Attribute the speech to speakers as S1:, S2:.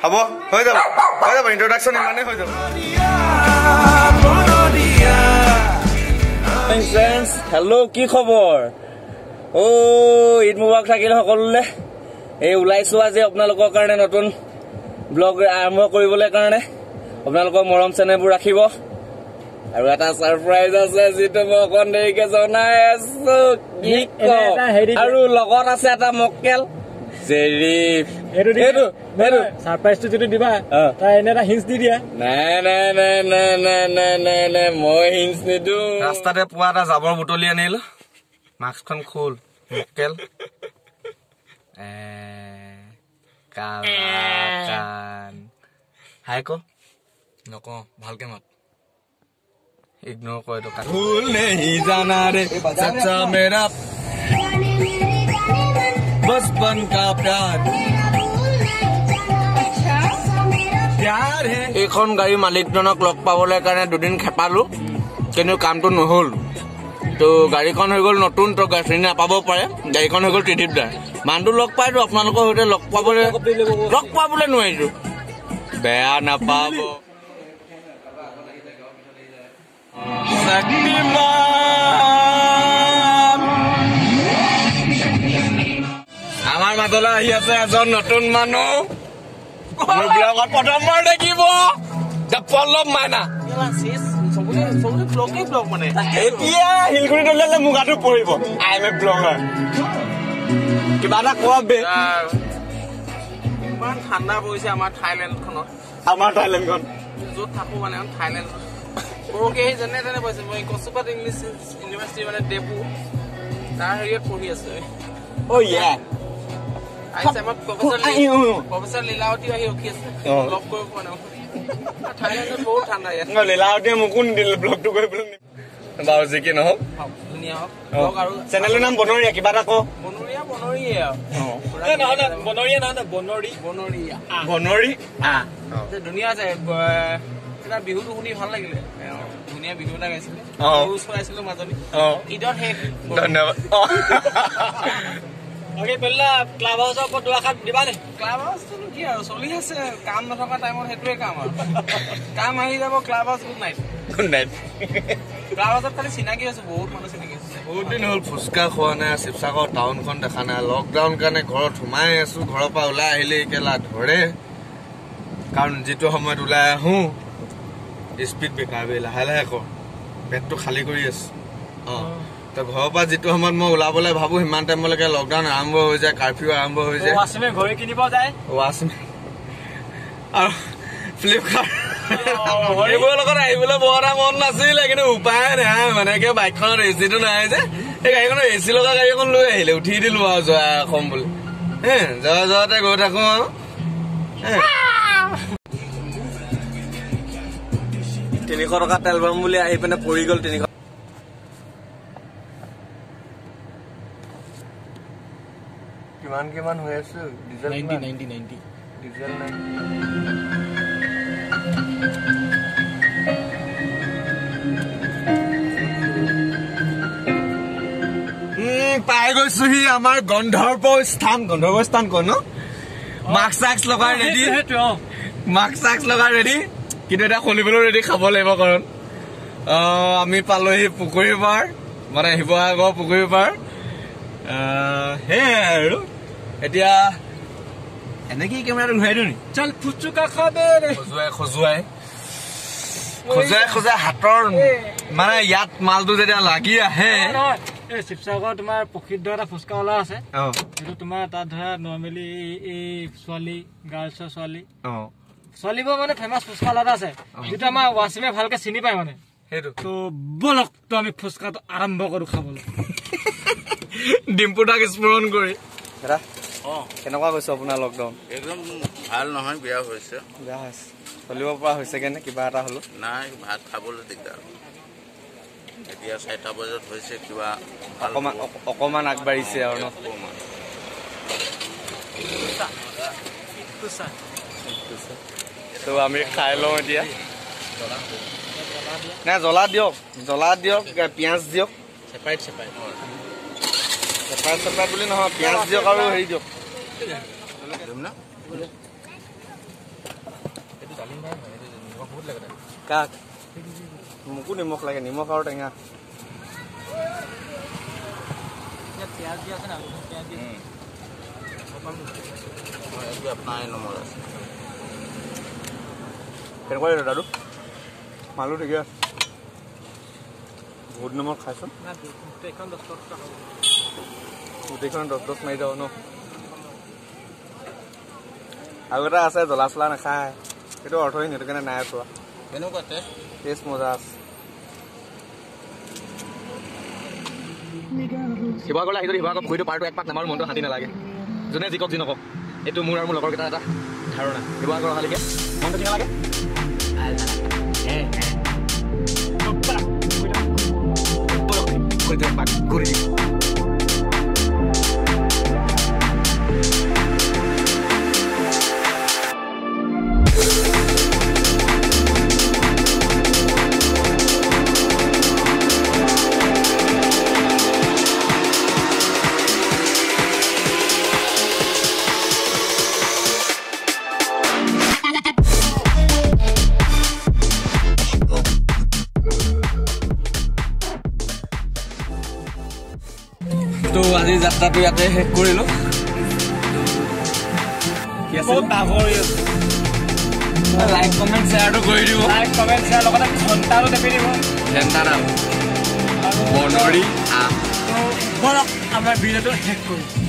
S1: হ'ব হৈ যাব ইন্ট্ৰোডাকশ্যন ইমানেই হৈ যাব ফ্ৰেণ্ডছ হেল্ল' কি খবৰ ঈদ মুবাৰক থাকিল সকলোলে এই ওলাইছো আজি আপোনালোকৰ কাৰণে নতুন ব্লগ আৰম্ভ কৰিবলৈ কাৰণে আপোনালোকৰ মৰম চেনেহবোৰ ৰাখিব আৰু এটা সাৰপ্ৰাইজ আছে যেটো মই অকণ দেৰিকে জনাই আছো আৰু লগত আছে এটা মক্কেল জেৰিফ এইটো সাৰপ্ৰাইজটো যদি দিবা তাই এনে এটা হিন্স দি দিয়া নাই মই হিন্স নিদো ৰাস্তাতে পোৱা এটা জাবৰ বুটলি আনিলো মাস্কখন খোল মক্কেল কান হাই ক নকওঁ ভালকে মাত इग्नोर कर दो भूल नहीं जाना रे सच्चा मेरा बचपन का प्यार प्यार है এখন গাড়ী মালিকজনক লগ পাবলৈ কাৰণে দুদিন খেপালো কিন্তু কামটো নহল তো গাড়ীখন হৈ গল নতুন তো গাড়ী নাপাব পাৰে গাড়ীখন হৈ গল ত্ৰিদীপদাৰ মানুহটো লগ পাইতো আপোনালোকৰ সৈতে লগ পাবলৈ নোৱাৰিছো বেয়া নাপাব আমাৰ মাজলৈ আহি আছে এজন নতুন মানুহ ব্লগত প্ৰথমবাৰ দেখিব পল্লৱ মাইনা এতিয়া শিলগুৰি দলিয়ালে মুগাটো পৰিব আই এম এ ব্লগাৰ কিবা এটা কোৱা বে ইমান ঠাণ্ডা পৰিছে আমাৰ থাইলেণ্ডখনত য'ত থাকো মানে থাইলেণ্ড পৰহি যেনে তেনে পাইছে মই কচুপাত ইংলিছ ইউনিভাৰ্চিটি মানে ডেপু তাৰ হেৰিয়ত পঢ়ি আছো আহিছে আমাৰ প্ৰফেচৰ লীলাৱতী আহি ৰখি আছে ব্লগ কৰিব পৰা নাই থাইলেণ্ডত বহুত ঠাণ্ডা ইয়াত লীলাৱতীয়ে মোকো নিদিলে ব্লগটো কৰিবলৈ বাৰু যি কি নহওক ধুনীয়া হওক আৰু চেনেলৰ নাম বনৰীয়া কিবা এটা কওঁ বনৰীয়া ধুনীয়া আছে বিহুটো শুনি ভাল লাগিলে ধুনীয়া বিহু এটা গাইছিলে চলাইছিলো মাজনী ঈদৰ শেষ ধন্যবাদ ক্লাব হাউচৰ ওপৰত দুআষাৰ দিবা নে ক্লাব হাউচটো কি আৰু চলি আছে কাম নথকা টাইমত সেইটোৱে কাম আৰু কাম আহি যাব club house good night club হাউচত খালি চিনাকি আছো বহুত মানুহ চিনাকি আছে বহুত দিন হ'ল ফুচকা খোৱা নাই শিৱসাগৰ টাউনখন দেখা নাই লকডাউন কাৰণে ঘৰত সোমাই আছো ঘৰৰ পৰা ওলাই আহিলে একেলা ধৰে কাৰণ যিটো সময়ত ওলাই আহো স্পীড ব্ৰেকাৰ লাহে লাহে কৰ পেটটো খালী কৰি আছে তো ঘৰৰ পৰা যিটো সময়ত মই ওলাবলৈ ভাবো সিমান টাইমলৈকে লকডাউন আৰম্ভ হৈ যায় কাৰফিউ আৰম্ভ হৈ যায় ৱাচিমে ঘড়ী কিনিব যায় ৱাচিমে আৰু ফ্লিপকাৰ্ট এইবোৰৰ লগত আহিবলৈ বৰ এটা মন নাছিলে কিন্তু উপায় নাই মানে কি বাইকখনৰ এচিটো নাই যে এই গাড়ীখনৰ এচি লগা গাড়ী এখন লৈ আহিলে উঠি দিলো আৰু যোৱা কম বুলি যোৱাতে গৈ থাকো আৰু 300 টকা তেল ভৰাম বুলি আহি পিনে পৰি গল 300 কিমান হৈ আছে ডিজেল 90 ডিজেল 90 পাই গৈছোহি আমাৰ গন্ধৰ্ব স্থান কন মাস্ক লগাই ৰেডি কিন্তু এটা খুলিবলৈ ৰেডি খাব লাগিব কাৰণ আমি পালোহি পুখুৰী পাৰ মানে শিৱসাগৰ পুখুৰী পাৰ আৰু এতিয়া এনেকে কেমেৰাটো ঘূৰাই দিওঁ নি চল ফুচুকা খাবে খজুৱাই হাতৰ মানে ইয়াত মালটো যেতিয়া লাগি আহে শিৱসাগৰ তোমাৰ প্ৰসিদ্ধ এটা ফুচকাৱালা আছে এইটো তোমাৰ তাত ধৰা নৰ্মেলি এই ছোৱালী গাৰ্লছৰ ছোৱালীবোৰ মানে ফেমাছ ফুচকাৱালা এটা আছে যিটো আমাৰ ৱাচিমে ভালকে চিনি পায় মানে সেইটো তো বলক তো আমি ফুচকাটো আৰম্ভ কৰো খাবলৈ ডিম্পুদাক স্মৰণ কৰি দাদা কেনেকুৱা গৈছে আপোনাৰ লকডাউন একদম ভাল নহয় বেয়া হৈছে চলিব পৰা হৈছে কেনে কিবা এটা হলো নাই ভাত খাবলৈ দিগদাৰ এতিয়া 6টা বজাত হৈছে কিবা অকমান আগবাঢ়িছে আৰু ন তো আমি খাই লওঁ এতিয়া না জ্বলা দিয়ক পিঁয়াজ দিয়ক চেপাৰেট চেপাৰেট বুলি নহয় পিঁয়াজ দিয়ক আৰু হেৰি দিয়ক কাক মোকো নিমখ লাগে নিমখ আৰু টেঙা পিঁয়াজ দি আছে না পিঁয়াজ দি আপোনাৰ নম্বৰ আছে কেনেকুৱা লাগে দাদু মালো ঠিকে আছে বহুত নম্বৰ খাইছোন গোটেইখন 10 মাৰি যাওঁ ন আৰু এটা আছে জ্বলা চলা নাখায় সেইটো অৰ্থহীন সেইটো কাৰণে নাই চোৱা কেনেকুৱা টেষ্ট মজা আছে শিৱসাগৰলৈ আহি যদি শিৱসাগৰ পুখুৰীটো পাৰটো একপাক নামাৰো মনটো শান্তি নালাগে যোনে যি কওক যি নকওক এইটো মোৰ আৰু মোৰ লগৰকেইটাৰ এটা ধাৰণা শিৱসাগৰ অহালৈকে মনটো কি নালাগে ঘূৰি দিম তো আজি যাত্ৰাটো ইয়াতে শেষ কৰিলো লাইক কমেণ্ট শ্বেয়াৰটো কৰি দিব লাইক কমেণ্ট শ্বেয়াৰ লগতে ঘণ্টাটো টেপি দিব ঘণ্টা নাম বনৰী বলক আমাৰ ভিডিঅ'টো শেষ কৰোঁ